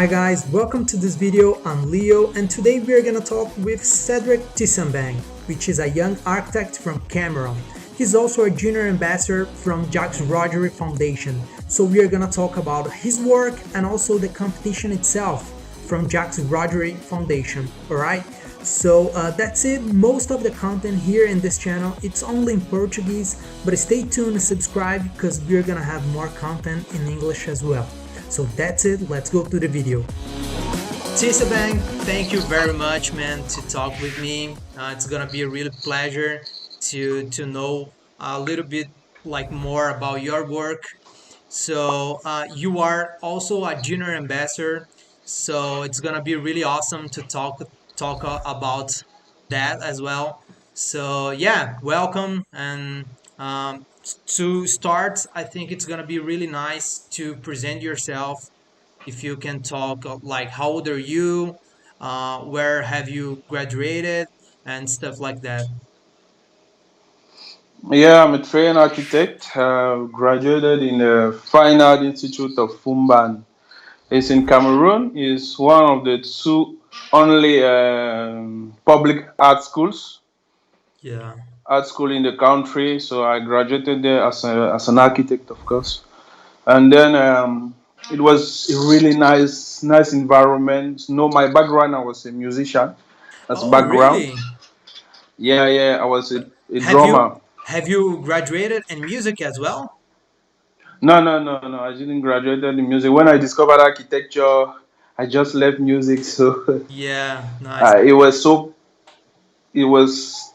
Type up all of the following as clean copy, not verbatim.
Hi guys, welcome to this video. I'm Leo and today we are gonna talk with Cédrix Tsambang, which is a young architect from Cameroon. He's also a junior ambassador from Jacques Rougerie Foundation. So we are gonna talk about his work and also the competition itself from Jacques Rougerie Foundation, alright? So that's it. Most of the content here in this channel, it's only in Portuguese, but stay tuned and subscribe because we're gonna have more content in English as well. So that's it, let's go to the video. Tsambang, thank you very much, man, to talk with me. It's gonna be a real pleasure to know a little bit more about your work. So you are also a junior ambassador, so it's gonna be really awesome to talk about that as well. So yeah, welcome. And to start, I think it's gonna be really nice to present yourself. If you can talk like how old are you, where have you graduated, and stuff like that. Yeah, I'm a trained architect. Graduated in the Fine Art Institute of Fumban. It's in Cameroon. It's one of the two only public Yeah. art school in the country. So I graduated there as an architect, of course. And then it was a really nice environment. No, my background, I was a musician. That's Oh, background. really? Yeah, I was a Have you drummer. have you graduated in music as well? No. I didn't graduate in music. When I discovered architecture, I just left music. So Yeah, nice. it was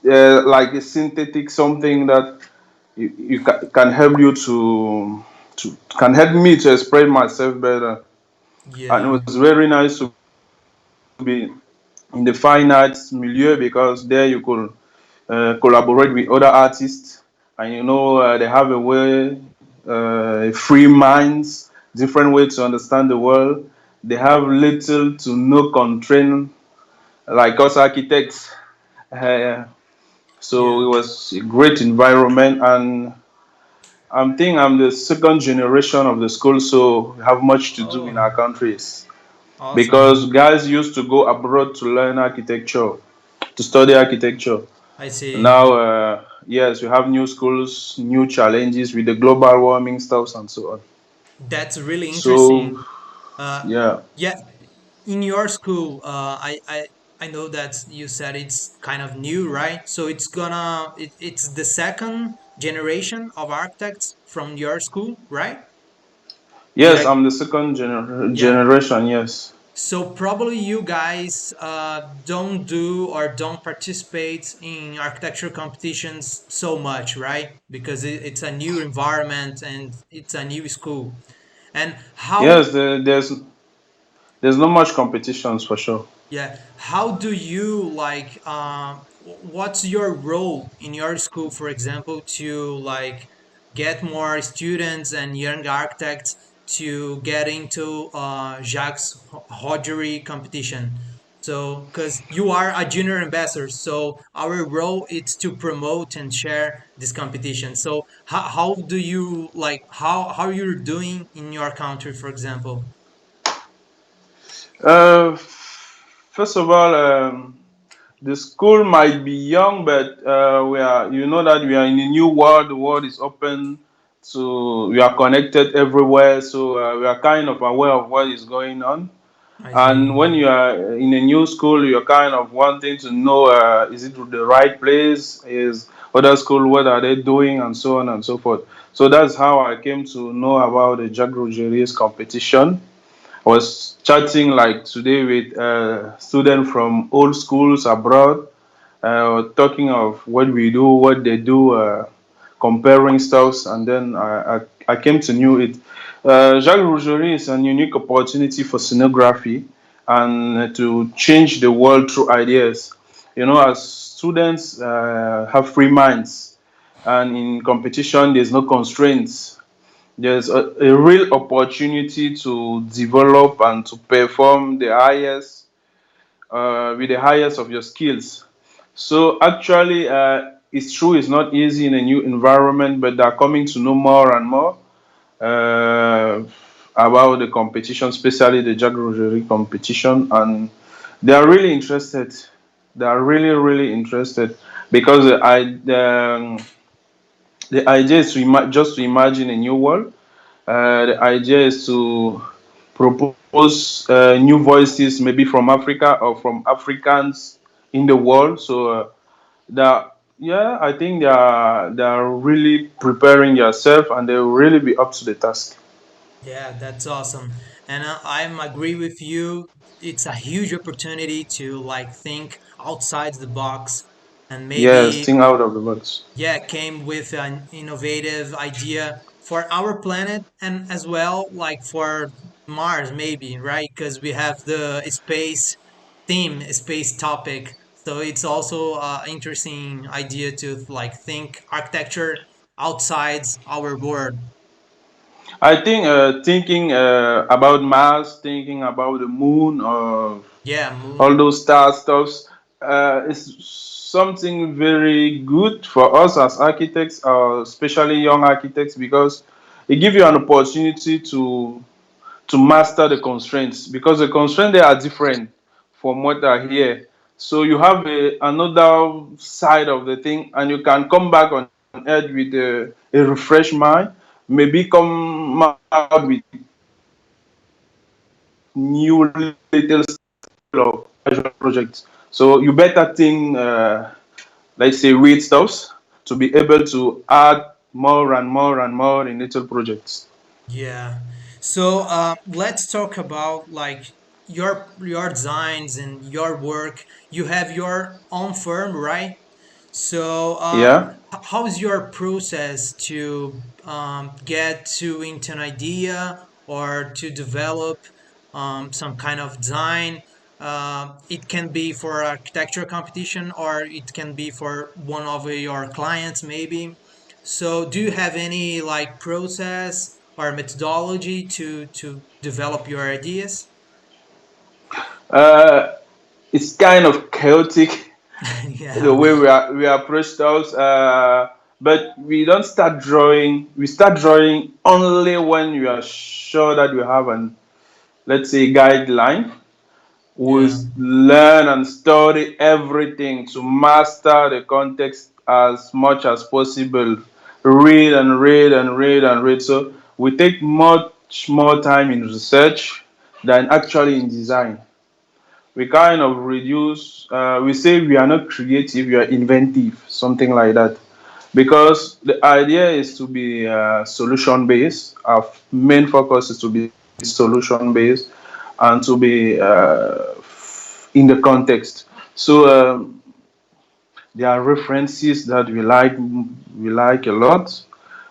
like a synthetic something that can help you to can help me to express myself better. And it Yeah. was very nice to be in the fine arts milieu because there you could collaborate with other artists, and they have a way, free minds, different way to understand the world. They have little to no constraint like us architects. Uh, so Yeah. it was a great environment, and I'm the second generation of the school, so we have much to do in Oh, our countries awesome. because guys used to go abroad to learn architecture, to study architecture. I see. Now, yes, we have new schools, new challenges with the global warming stuff and so on. That's really So, interesting. Uh, yeah, yeah, in your school, I know that you said it's kind of new, right? So it's the second generation of architects from your school, right? Did yes, I? I'm the second Yeah. generation. Yes, So probably you guys don't do or don't participate in architecture competitions so much, right? Because it's a new environment and it's a new school. And how, yes. There's not much competitions for sure. yeah, how do you what's your role in your school, for example, to get more students and young architects to get into Jacques Rougerie competition? So, because you are a junior ambassador, so our role is to promote and share this competition. So, how do you how you're doing in your country, for example? Uh, First of all, the school might be young, but we are. You know that we are in a new world. The world is open, so we are connected everywhere. So we are kind of aware of what is going on. I And see. when you are in a new school, you're kind of wanting to know, is it the right place? Is other school, what are they doing? And so on and so forth. So that's how I came to know about the Jacques Rougerie's competition. I was chatting like today with students from old schools abroad, talking of what we do, what they do, comparing stuffs, and then I came to know it. Jacques Rougerie is an unique opportunity for scenography and to change the world through ideas. As students have free minds, and in competition, there's no constraints. There's a real opportunity to develop and to perform the highest with the highest of your skills. So actually, it's true it's not easy in a new environment, but they're coming to know more and more. Uh, about the competition, especially the Jacques Rougerie competition, and they are really interested. They are really, really interested because the idea is to just to imagine a new world. The idea is to propose new voices, maybe from Africa or from Africans in the world. So that, yeah, I think they are really preparing yourself, and they will really be up to the task. Yeah, that's awesome. And I'm agree with you. It's a huge opportunity to like think outside the box and Yes, maybe, think out of the box. yeah, came with an innovative idea for our planet and as well like for Mars maybe, right? Because we have the space theme, space topic. So it's also interesting idea to like think architecture outside our world. I think thinking about Mars, thinking about the moon, or Yeah, all moon. those star stuffs is something very good for us as architects, especially young architects, because it gives you an opportunity to master the constraints, because the constraints they are different from what are here. So you have another side of the thing, and you can come back on earth with a refreshed mind, maybe come out with new little of casual projects. So you better think, let's say, weird stuffs to be able to add more and more and more in little projects. Yeah. So let's talk about like your designs and your work. You have your own firm, right? So, Yeah. how is your process to get to into an idea or to develop some kind of design? It can be for architecture competition or it can be for one of your clients, maybe. So, do you have any like process or methodology to develop your ideas? Uh, it's kind of chaotic the Yeah, way we approach those. But we don't start drawing. We start drawing only when we are sure that we have an, let's say, guideline. We yeah, learn and study everything to master the context as much as possible. Read and read and read and read. So we take much more time in research than actually in design. We kind of reduce, we say we are not creative, we are inventive, something like that. Because the idea is to be solution based. Our main focus is to be solution based and to be in the context. So there are references that we like a lot,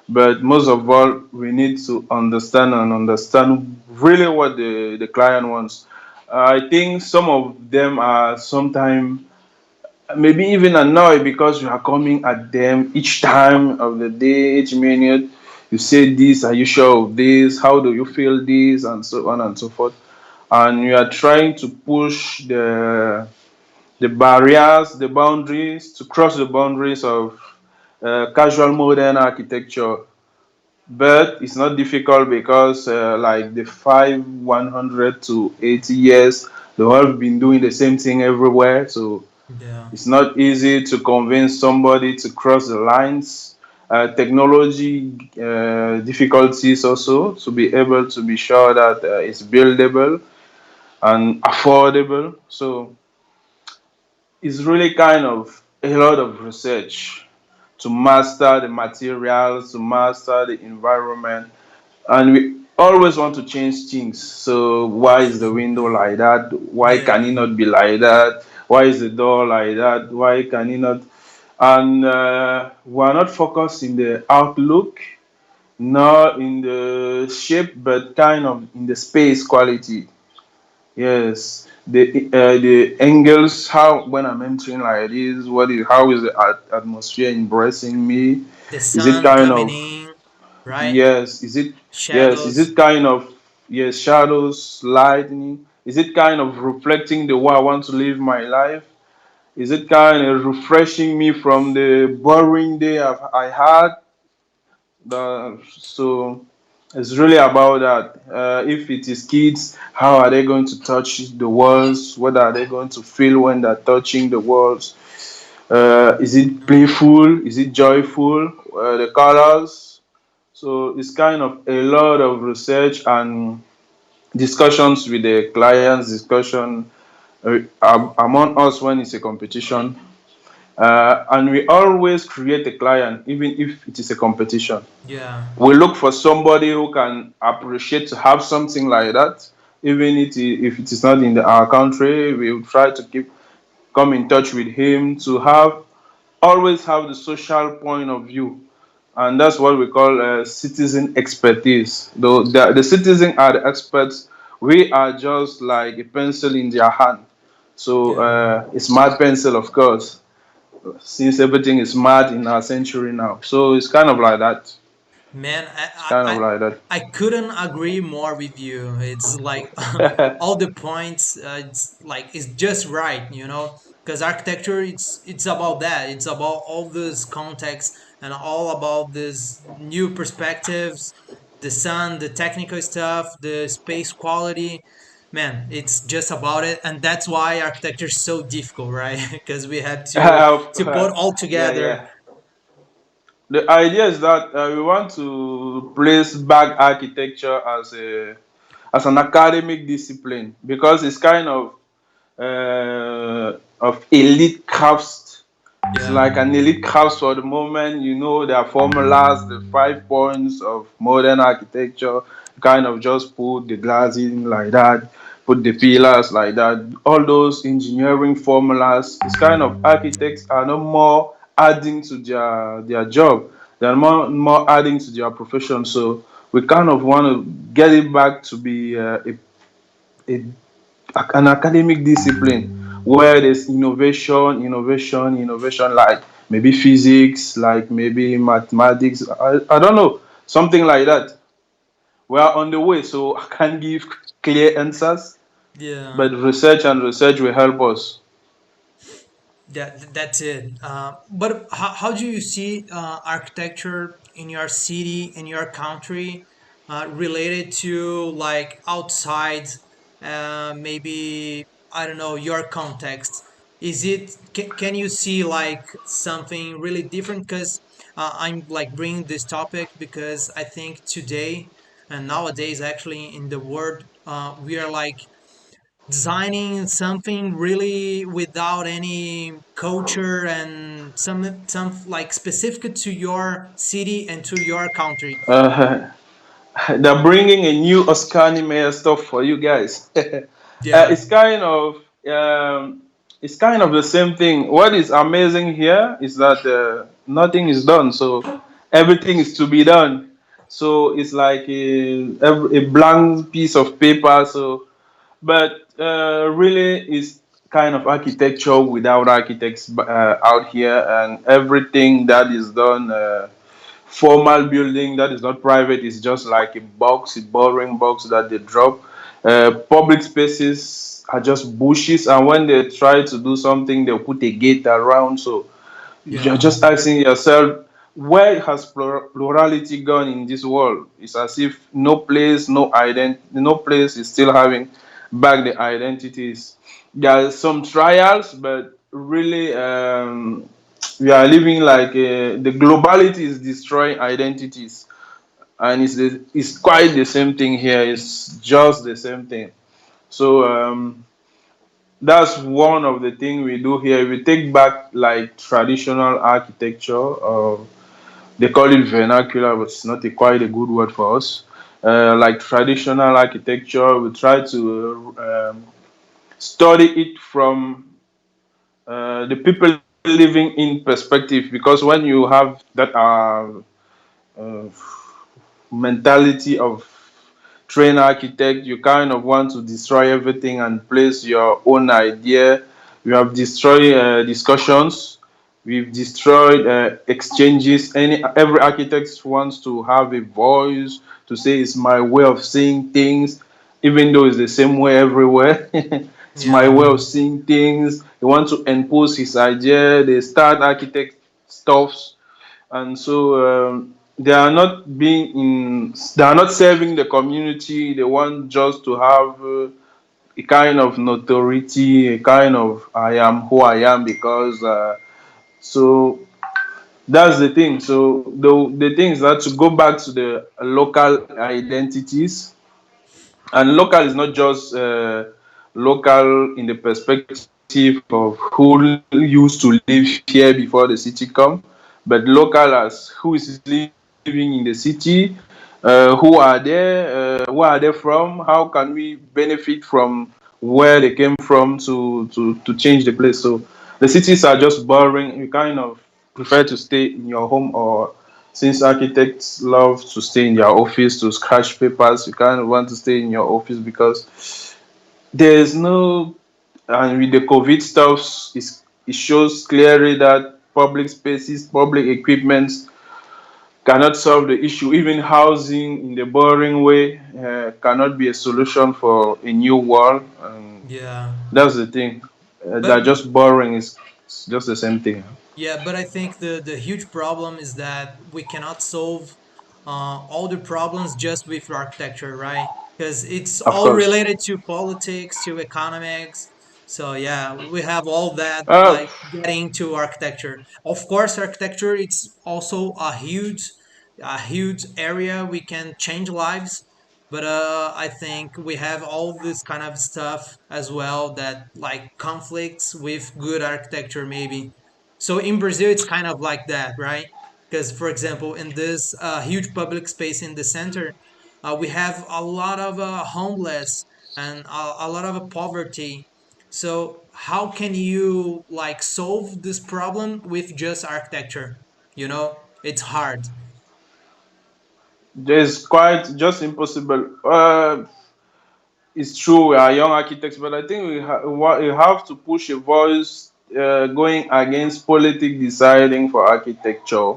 but most of all, we need to understand really what the client wants. I think some of them are sometimes maybe even annoyed because you are coming at them each time of the day, each minute. You say this, are you sure of this? How do you feel this? And so on and so forth. And you are trying to push the barriers, the boundaries, to cross the boundaries of casual modern architecture. But it's not difficult because, like the 100 to 80 years, the world have been doing the same thing everywhere. So yeah. it's not easy to convince somebody to cross the lines. Technology difficulties also to be able to be sure that it's buildable and affordable. So it's really kind of a lot of research to master the materials, to master the environment, and we always want to change things. So why is the window like that? Why can Yeah. it not be like that? Why is the door like that? Why can it not? And we're not focused in the outlook, not in the shape, but kind of in the space quality. Yes, the angles. How when I'm entering like this, how is the atmosphere embracing me? The Is it sun kind coming of in, right? yes? Is it yes? Is Shadows. it kind of yes? Shadows, lightning. Is it kind of reflecting the way I want to live my life? Is it kind of refreshing me from the boring day I had? So It's really about that. If it is kids, how are they going to touch the walls? What are they going to feel when they're touching the walls? Is it playful? Is it joyful? The colors. So it's kind of a lot of research and discussions with the clients, discussion among us when it's a competition. And we always create a client, even if it is a competition. Yeah. We look for somebody who can appreciate to have something like that, even if it is not in our country. We will try to come in touch with him to have always have the social point of view, and that's what we call citizen expertise. Though the citizens are the experts, we are just like a pencil in their hand. So Yeah. a smart pencil, of course, since everything is smart in our century now. So it's kind of like that. Man, It's kind of like that. I couldn't agree more with you. It's like all the points. It's like it's just right, you know. Because architecture, it's about that. It's about all this context and all about this new perspectives, the sun, the technical stuff, the space quality. Man, it's just about it, and that's why architecture is so difficult, right? Because we had to put all Yeah, together. yeah. The idea is that we want to place back architecture as an academic discipline because it's kind of elite crafts. It's Yeah, like an elite crafts for the moment. You know, there are formulas, the 5 points of modern architecture. Kind of just put the glass in like that, put the pillars like that. All those engineering formulas. It's kind of architects are no more adding to their job. They're more adding to their profession. So we kind of want to get it back to be a an academic discipline where there's innovation, like maybe physics, like maybe mathematics. I don't know, something like that. We are on the way, so I can't give clear answers, yeah. but research and research will help us. That's it. But how do you see architecture in your city, in your country, related to like outside, maybe I don't know your context? Is it can you see like something really different? Because I'm like bringing this topic because I think today and nowadays actually in the world we are like designing something really without any culture and some like specific to your city and to your country. Uh, they're bringing a new Oscar Niemeyer stuff for you guys. Yeah, It's um, it's kind of the same thing. What is amazing here is that nothing is done, so everything is to be done. So it's like a blank piece of paper. So, but really, it's kind of architecture without architects out here, and everything that is done. Formal building that is not private is just like a box, a boring box that they drop. Public spaces are just bushes, and when they try to do something, they'll put a gate around. So you're yeah, just asking yourself, where has plurality gone in this world? It's as if no place is still having back the identities. There are some trials, but really, we are living like the globality is destroying identities, and it's quite the same thing here. It's just the same thing. So that's one of the things we do here. We take back like traditional architecture. They call it vernacular, but it's not quite a good word for us. Like traditional architecture, we try to study it from the people living in perspective, because when you have that uh, mentality of trained architect, you kind of want to destroy everything and place your own idea. We have destroyed discussions. We've destroyed exchanges. Every architect wants to have a voice to say it's my way of seeing things, even though it's the same way everywhere. It's my yeah, way of seeing things. He wants to impose his idea. They start architect stuffs, and so. they are not being in, they are not serving the community. They want just to have a kind of notoriety, a kind of I am who I am because so that's the thing. So the thing is that to go back to the local identities, and local is not just local in the perspective of who used to live here before the city come, but local as who is living in the city, who are there, where are they from, how can we benefit from where they came from to change the place. So the cities are just boring. You kind of prefer to stay in your home, or since architects love to stay in their office to scratch papers, you kind of want to stay in your office because there's no, and with the COVID stuff, it shows clearly that public spaces, public equipments cannot solve the issue. Even housing in the boring way cannot be a solution for a new world. And Yeah. that's the thing. They're But just boring. It's just the same thing. yeah, but I think the huge problem is that we cannot solve all the problems just with architecture, right? Because it's Of all course. related to politics, to economics. So yeah, we have all that Uh, like getting to architecture. Of course, architecture it's also a huge area we can change lives. But I think we have all this kind of stuff as well that like conflicts with good architecture maybe. So in Brazil, it's kind of like that, right? Because, for example, in this huge public space in the center, we have a lot of homeless and a lot of poverty. So how can you like solve this problem with just architecture? You know, it's hard. there's quite just impossible. It's true we are young architects, but I think we have to push a voice going against politics deciding for architecture,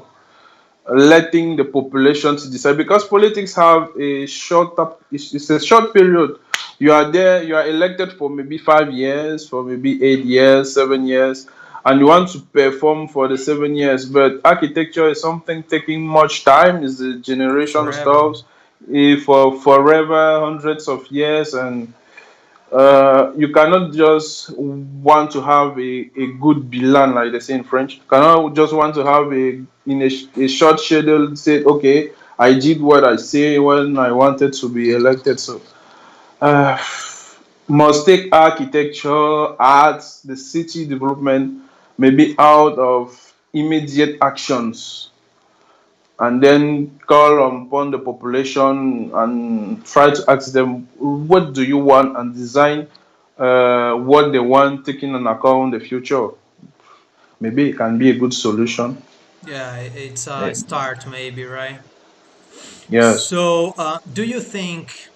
letting the population to decide, because politics have a short up, it's a short period. You are there, you are elected for maybe 5 years, for maybe 8 years, 7 years, and you want to perform for the 7 years. But architecture is something taking much time, is the generation Forever. stuff for forever, hundreds of years. And you cannot just want to have a good bilan, like they say in French. You cannot just want to have a short schedule, say, okay, I did what I say when I wanted to be elected. So uh, must take architecture, arts, the city development, maybe out of immediate actions, and then call upon the population and try to ask them what do you want, and design what they want, taking into account the future. Maybe it can be a good solution. Yeah, it's a Eh, start maybe, right? yes. So, do you think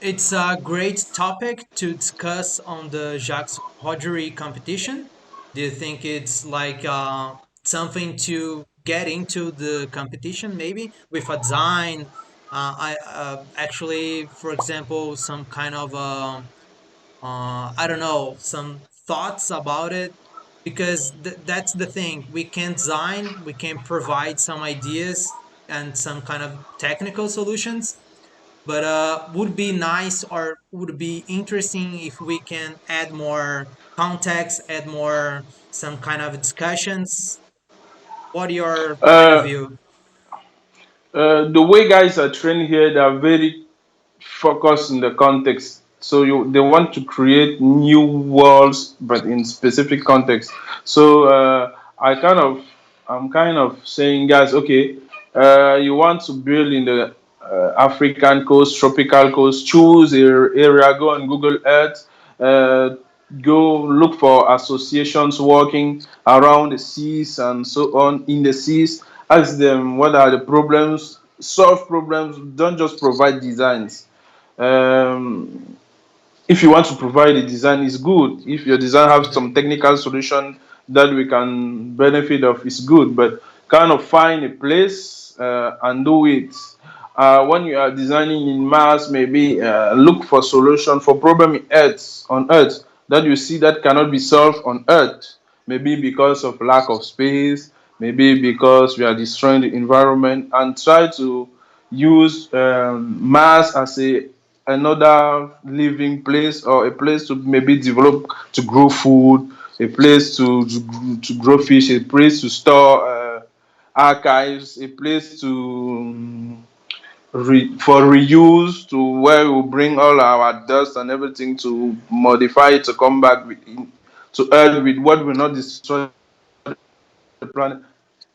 it's a great topic to discuss on the Jacques Rougerie competition? Do you think it's like something to get into the competition maybe with a design? I actually, for example, some kind of I don't know, some thoughts about it because that's the thing. We can design, we can provide some ideas and some kind of technical solutions, but would be nice or would be interesting if we can add more context, add more some kind of discussions. What your point of uh, view? the way guys are trained here, they are very focused in the context. So they want to create new worlds, but in specific context. So I'm kind of saying, guys, okay, you want to build in the African coast, tropical coast, choose a area, go on Google Earth, uh, go look for associations working around the seas and so on, in the seas. Ask them what are the problems, solve problems. Don't just provide designs. um, if you want to provide a design, is good. If your design has Yeah. some technical solution that we can benefit of, is good. But kind of find a place and do it. When you are designing in Mars, maybe look for solution for problem in Earth, on Earth, that you see that cannot be solved on Earth. Maybe because of lack of space, maybe because we are destroying the environment, and try to use Mars as a another living place, or a place to maybe develop, to grow food, a place to grow fish, a place to store archives, a place to for reuse, to where we bring all our dust and everything to modify it to come back to Earth with what will not destroy the planet.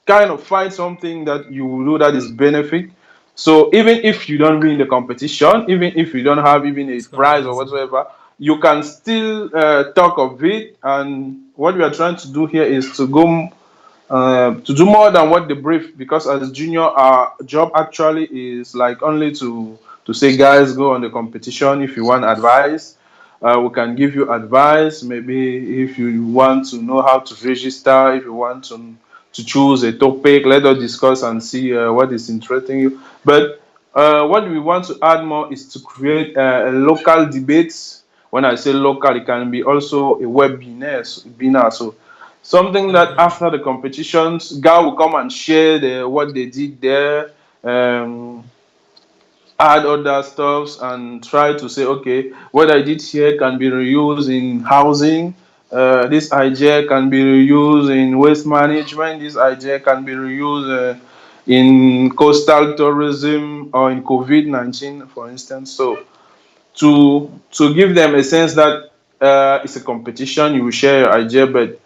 Kind of find something that you will do that is benefit. So even if you don't win the competition, even if you don't have even a It's gonna be prize or easy. whatsoever, you can still talk of it. And what we are trying to do here is to do more than what they brief, because as junior our job actually is like only to say, guys, go on the competition. If you want advice, we can give you advice. Maybe if you want to know how to register, if you want to choose a topic, let us discuss and see what is interesting you. But what we want to add more is to create local debates. When I say local, it can be also a webinar. So something that Mhm. after the competitions, guy will come and share what they did there, um, add other stuffs, and try to say, okay, what I did here can be reused in housing. This idea can be reused in waste management. This idea can be reused in coastal tourism or in COVID-19, for instance. So to give them a sense that it's a competition, you will share your idea, but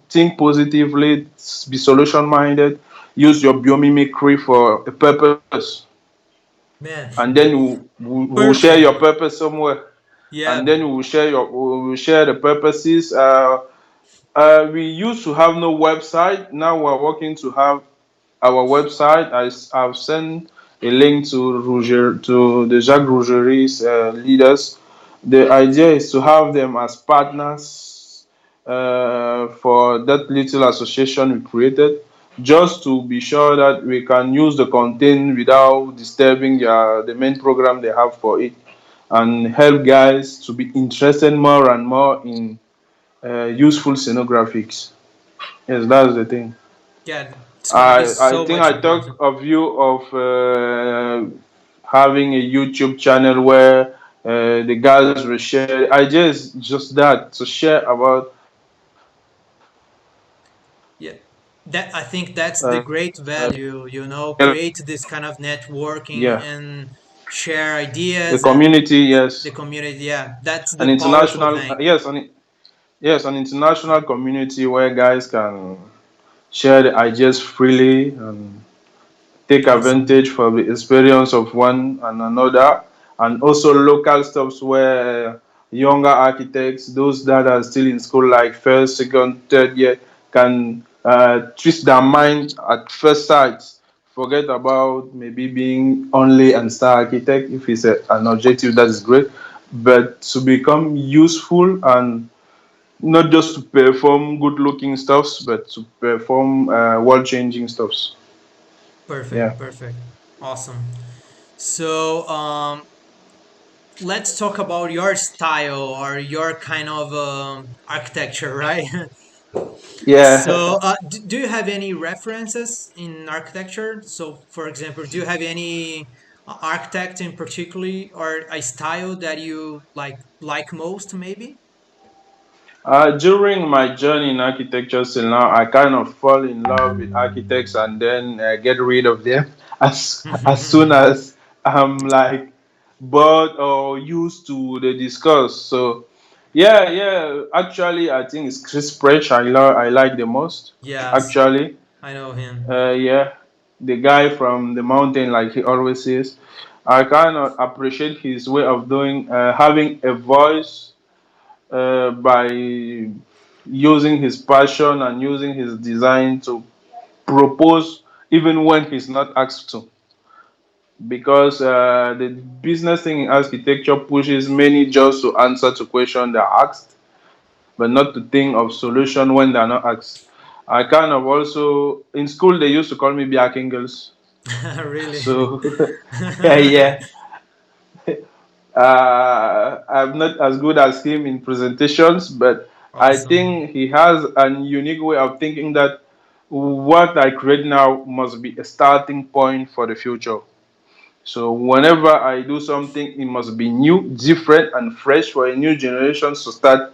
think positively, be solution minded, use your biomimicry for a purpose, Man, and then we'll share your perfect. purpose somewhere, and Yeah. then we'll share the purposes. We used to have no website. Now we're working to have our website. I've sent a link to the Jacques Rougerie's leaders. The idea is to have them as partners for that little association we created, just to be sure that we can use the content without disturbing the main program they have for it, and help guys to be interested more and more in useful scenographics. Yes, that's the thing. Yeah, it's gonna be I so think much I talk important. of you of having a YouTube channel where the guys will share. I just that to share about Yeah. That I think that's the uh, great uh, value, create this kind of networking yeah, and share the ideas and community, the yes, community. Yeah, that's an the powerful international, thing. yes, an international community where guys can share the ideas freely and take Awesome. advantage from the experience of one and another, and also local stuffs where younger architects, those that are still in school, like first, second, third year, can twist their mind at first sight, forget about maybe being only an star architect. If it's an objective, that is great, but to become useful, and not just to perform good looking stuffs, but to perform world changing stuffs. Yeah. Perfect, perfect. Awesome. So, let's talk about your style or your kind of architecture, right? Yeah. So, do you have any references in architecture? So, for example, do you have any architect in particularly or a style that you like most, maybe? During my journey in architecture till now, I kind of fall in love with architects and then get rid of them as soon as I'm like bored or used to the discourse. So yeah. Actually, I think it's Chris Prech. I like the most. Yes, Actually, I know him. yeah, the guy from the mountain, like he always says. I kind of appreciate his way of doing, having a voice by using his passion and using his design to propose even when he's not asked to. Because the business thing in architecture pushes many just to answer to questions they're asked, but not to think of solution when they're not asked. I kind of also in school they used to call me Biakingles. Really? So yeah, I'm not as good as him in presentations, but I Awesome. think he has a unique way of thinking that what I create now must be a starting point for the future. So whenever I do something, it must be new, different, and fresh for a new generation to start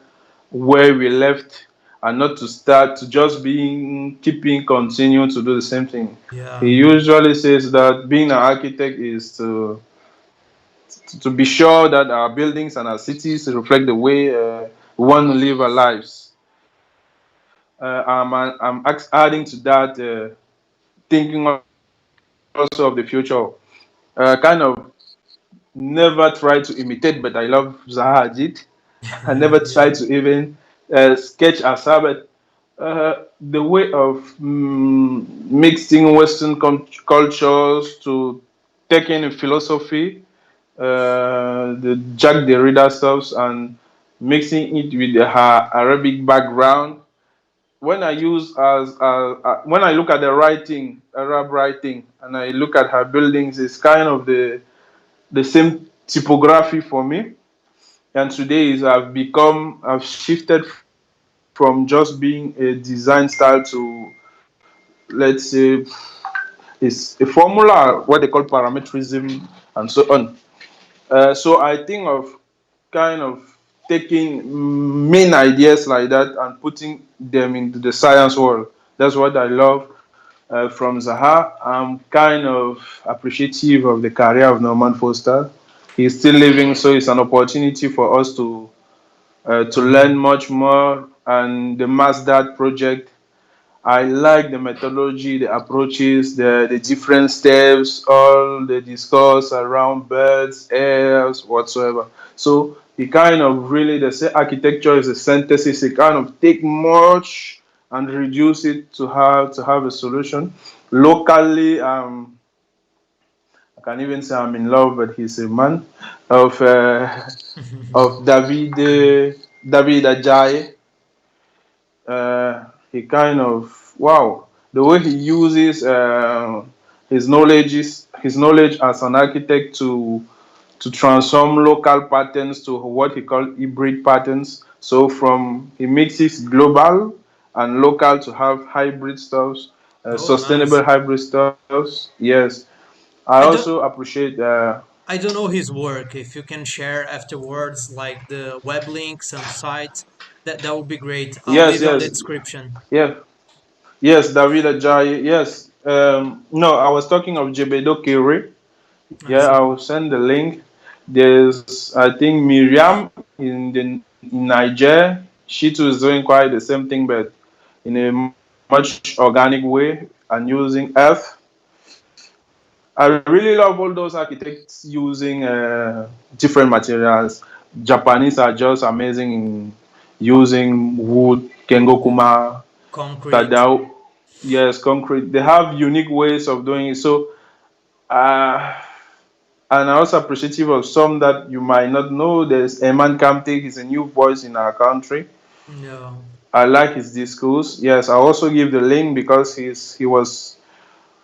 where we left, and not to start to just being keeping continue to do the same thing. Yeah. He usually says that being an architect is to be sure that our buildings and our cities reflect the way we want to live our lives. Adding to that, thinking also of the future. Kind of never try to imitate, but I love Zaha Hadid. I never try Yeah. to even sketch as her, but the way of mixing Western cultures to taking in philosophy, the Jacques Derrida stuff, and mixing it with her Arabic background. When I use when I look at the writing, Arab writing, and I look at her buildings, it's kind of the same typography for me. And today is I've shifted from just being a design style to, let's say, it's a formula, what they call parametrism, and so on. So I think of kind of taking main ideas like that and putting them into the science world. That's what I love from Zaha. I'm kind of appreciative of the career of Norman Foster. He's still living, so it's an opportunity for us to learn Mhm. much more. And the MassDAT project, I like the methodology, the approaches, the different steps, all the discourse around birds, airs, whatsoever. So it kind of really, they say architecture is a synthesis. It kind of take much and reduce it to have a solution. Locally, I can even say I'm in love, but he's a man of of David Ajayi. He kind of, wow, the way he uses his knowledge as an architect to transform local patterns to what he called hybrid patterns. So from he mixes global and local to have hybrid stuffs, Oh, nice. sustainable hybrid stuffs. Yes, I I don't also appreciate. I don't know his work. If you can share afterwards, like the web links and sites, that would be great. I'll Yes, leave it on the yes, description. yeah, yes, David Ajayi. Yes, no, I was talking of Jebedo Kiri. I Yeah, see. I will send the link. There's, I think, Miriam in Niger. She too is doing quite the same thing, but in a much organic way and using earth. I really love all those architects using different materials. Japanese are just amazing in using wood, Kengokuma, Concrete. Tadao. Yes, concrete. They have unique ways of doing it. So, uh, and I'm also appreciative of some that you might not know. There's Eman Kamte. He's a new voice in our country. No. I like his discourse. Yes, I also give the link because he was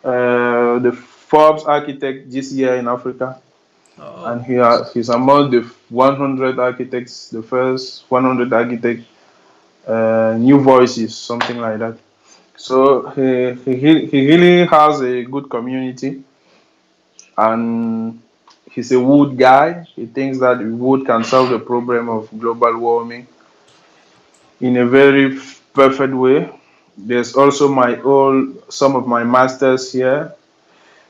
the Forbes architect this year in Africa, and Oh, he's among the 100 architects, the first 100 architect new voices, something like that. So he really has a good community, and he's a wood guy. He thinks that wood can solve the problem of global warming in a very perfect way. There's also some of my masters here.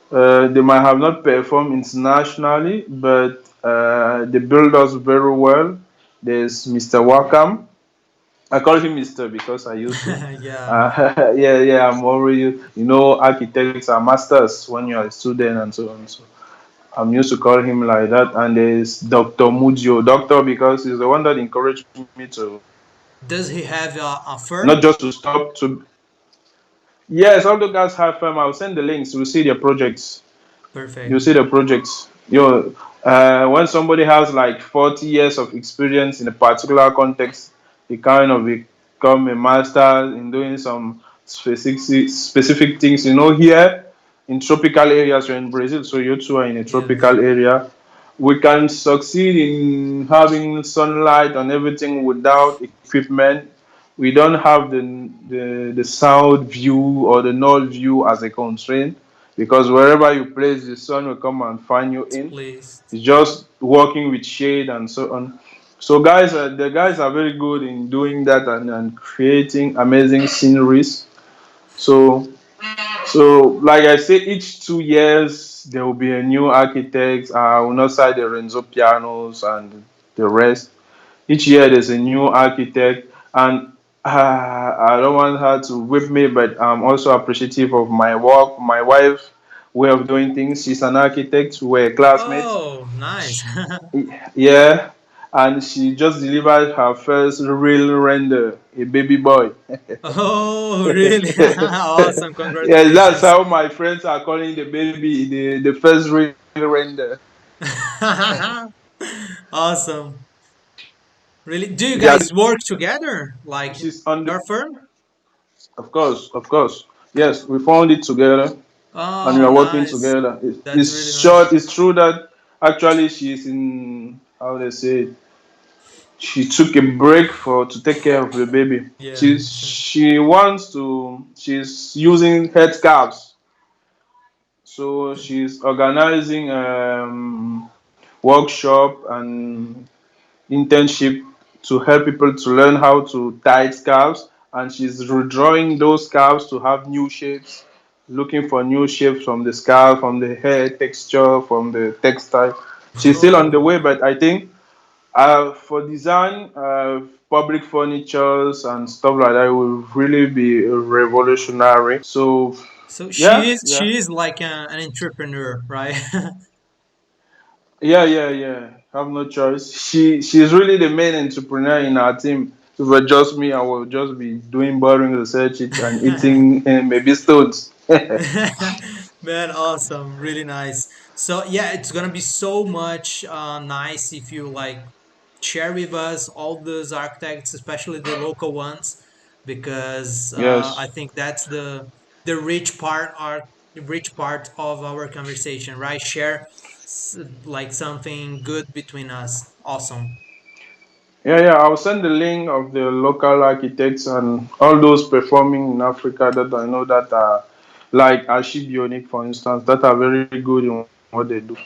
They might have not performed internationally, but they build us very well. There's Mr. Wakam. I call him Mr. because I used to. yeah. Yeah, yeah, I'm already, architects are masters when you're a student and so on. So I'm used to call him like that. And there's Dr. Mudio, doctor, because he's the one that encouraged me to Does he have a not firm? just to stop to. Yes, all the guys have firm. I'll send the links. You'll see their projects. Perfect. You'll see the projects. When somebody has like 40 years of experience in a particular context, he kind of become a master in doing some specific things. Here in tropical areas, you're in Brazil, so you two are in a Yes. tropical area. We can succeed in having sunlight and everything without equipment. we don't have the south view or the north view as a constraint, because wherever you place, the sun will come and find you in. Please. It's just working with shade and so on. So the guys are very good in doing that, and creating amazing sceneries. So like I say, each 2 years there will be a new architect. I will not cite the Renzo pianos and the rest. Each year there's a new architect, and I don't want her to whip me, but I'm also appreciative of my work, my wife way of doing things. She's an architect. We're classmates. Oh, nice. Yeah, and she just delivered her first real render, a baby boy. Oh, really? Awesome. Yeah, that's Congratulations. how my friends are calling the baby, the first real render. Awesome. Really? Do you Yeah, guys work together? Like she's on your the. firm? Of course, of course. Yes, we found it together, and we Oh, are working nice. together. That's It's really nice. short. It's true that actually she's in, how they say it, she took a break for to take care of the baby. Yeah. She's using head scarves, so she's organizing workshop and internship to help people to learn how to tie scarves, and she's redrawing those scarves to have new shapes, looking for new shapes from the scarf, from the hair texture, from the textile. She's still on the Oh, way, but I think for design, public furnitures and stuff like that will really be revolutionary. So so yeah, yeah. she is like an entrepreneur, right? Yeah, yeah, yeah. Have no choice. She's really the main entrepreneur in our team. If it were just me, I will just be doing boring research and eating maybe stones. Man, awesome. Really nice. So yeah, it's gonna be so much nice if you like share with us all those architects, especially the local ones, because I Yes. think that's the rich part are the rich part of our conversation, right? Share like something good between us. Awesome. Yeah, yeah. I'll send the link of the local architects and all those performing in Africa that I know that are like Archi-Bionic, for instance, that are very good in what they do.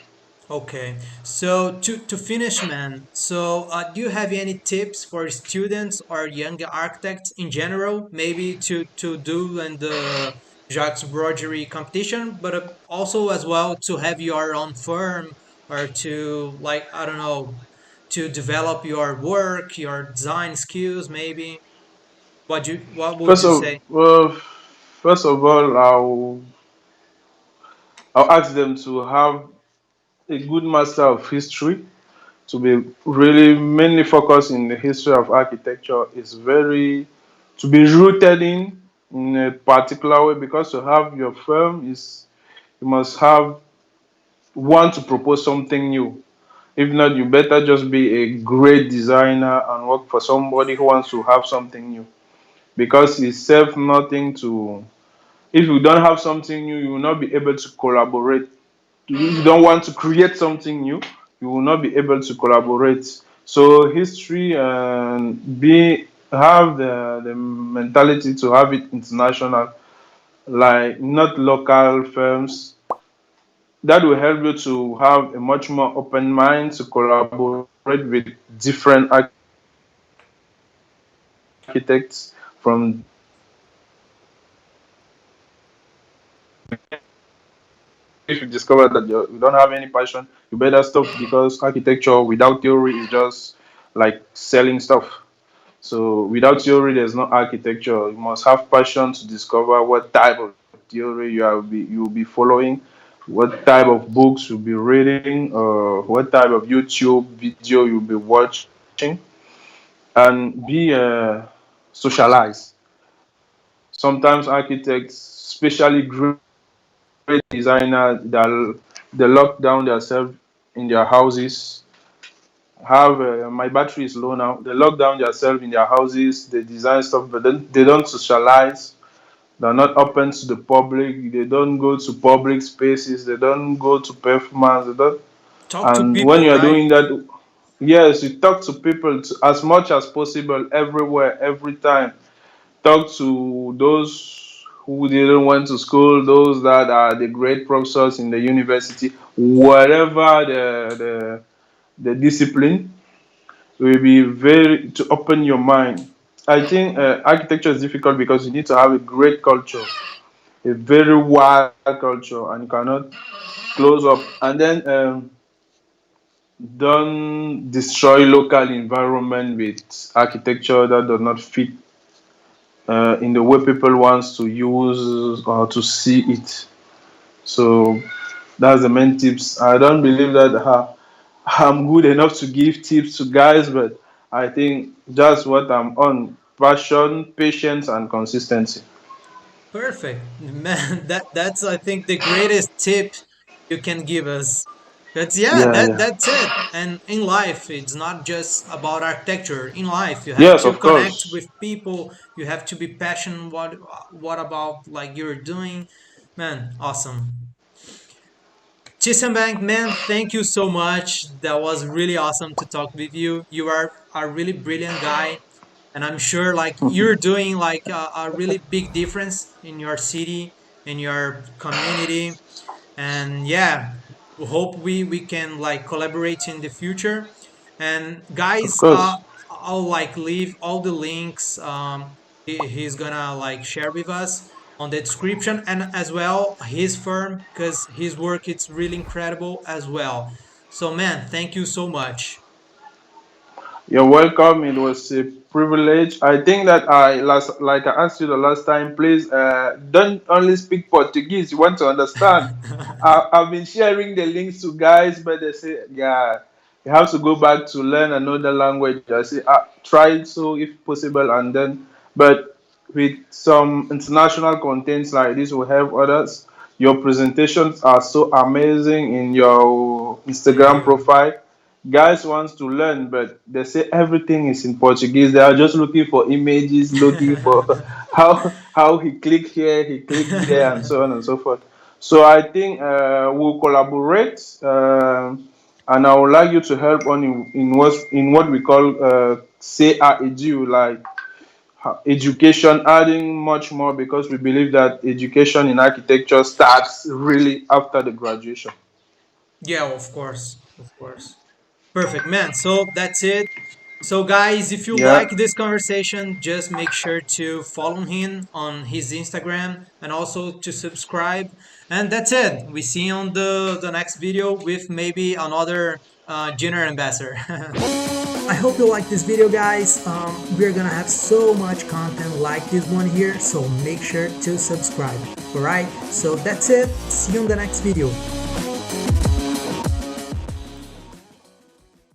Okay, so to finish, man. So, do you have any tips for students or young architects in general, maybe to do in the Jacques Rougerie competition, but also as well to have your own firm or to like I don't know to develop your work, your design skills, maybe. What would First you of say? well, first of all, I'll ask them to have a good master of history, to be really mainly focused in the history of architecture. Is very to be rooted in a particular way, because to have your firm is you must have want to propose something new. If not, you better just be a great designer and work for somebody who wants to have something new, because it's self nothing to. If you don't have something new, you will not be able to collaborate. If you don't want to create something new, you will not be able to collaborate. So history and be have the mentality to have it international, like not local firms. That will help you to have a much more open mind to collaborate with different architects from. If you discover that you don't have any passion, you better stop, because architecture without theory is just like selling stuff. So without theory, there's no architecture. You must have passion to discover what type of theory you will be following, what type of books you'll be reading, or what type of YouTube video you'll be watching, and be socialized. Sometimes architects, especially great designers, they lock down themselves in their houses. Have my battery is low now. They lock down themselves in their houses. They design stuff, but then they don't socialize. They're not open to the public. They don't go to public spaces. They don't go to performance. They don't. Talk to And when people, you are right? doing that, Yes, you talk to people as much as possible, everywhere, every time. Talk to those who didn't went to school, those that are the great professors in the university, whatever the discipline, will be very to open your mind. I think architecture is difficult because you need to have a great culture, a very wild culture, and you cannot close up. And then don't destroy local environment with architecture that does not fit in the way people wants to use or to see it. So that's the main tips. I don't believe that I'm good enough to give tips to guys, but I think that's what I'm on: passion, patience, and consistency. Perfect, man. That's I think the greatest tip you can give us. But yeah, Yeah, yeah. that's it. And in life, it's not just about architecture. In life, you have Yes, to of connect course. with people. You have to be passionate. What about like you're doing, man? Awesome. Chisambang, man, thank you so much. That was really awesome to talk with you. You are a really brilliant guy, and I'm sure like you're doing like a really big difference in your city, in your community, and yeah, we hope we can like collaborate in the future. And Of guys, course. I'll like leave all the links he's gonna like share with us on the description, and as well his firm, because his work it's really incredible as well. So man, thank you so much. You're welcome. It was a privilege. I think that like I asked you the last time, please don't only speak Portuguese. You want to understand. I've been sharing the links to guys, but they say, yeah, you have to go back to learn another language. I say, try it so if possible, and then, but with some international contents like this will help others. Your presentations are so amazing in your Thank Instagram you. profile. Guys wants to learn, but they say everything is in Portuguese. They are just looking for images, looking for how he click here, he click there, and so on and so forth. So I think we'll collaborate, and I would like you to help on in what we call say edu, like education, adding much more, because we believe that education in architecture starts really after the graduation. Yeah, of course, of course. Perfect, man. So that's it. So, guys, if you like Yeah. this conversation, just make sure to follow him on his Instagram and also to subscribe. And that's it. We see you on the next video with maybe another junior ambassador. I hope you like this video, guys. We're gonna have so much content like this one here, so make sure to subscribe. Alright, so that's it. See you in the next video.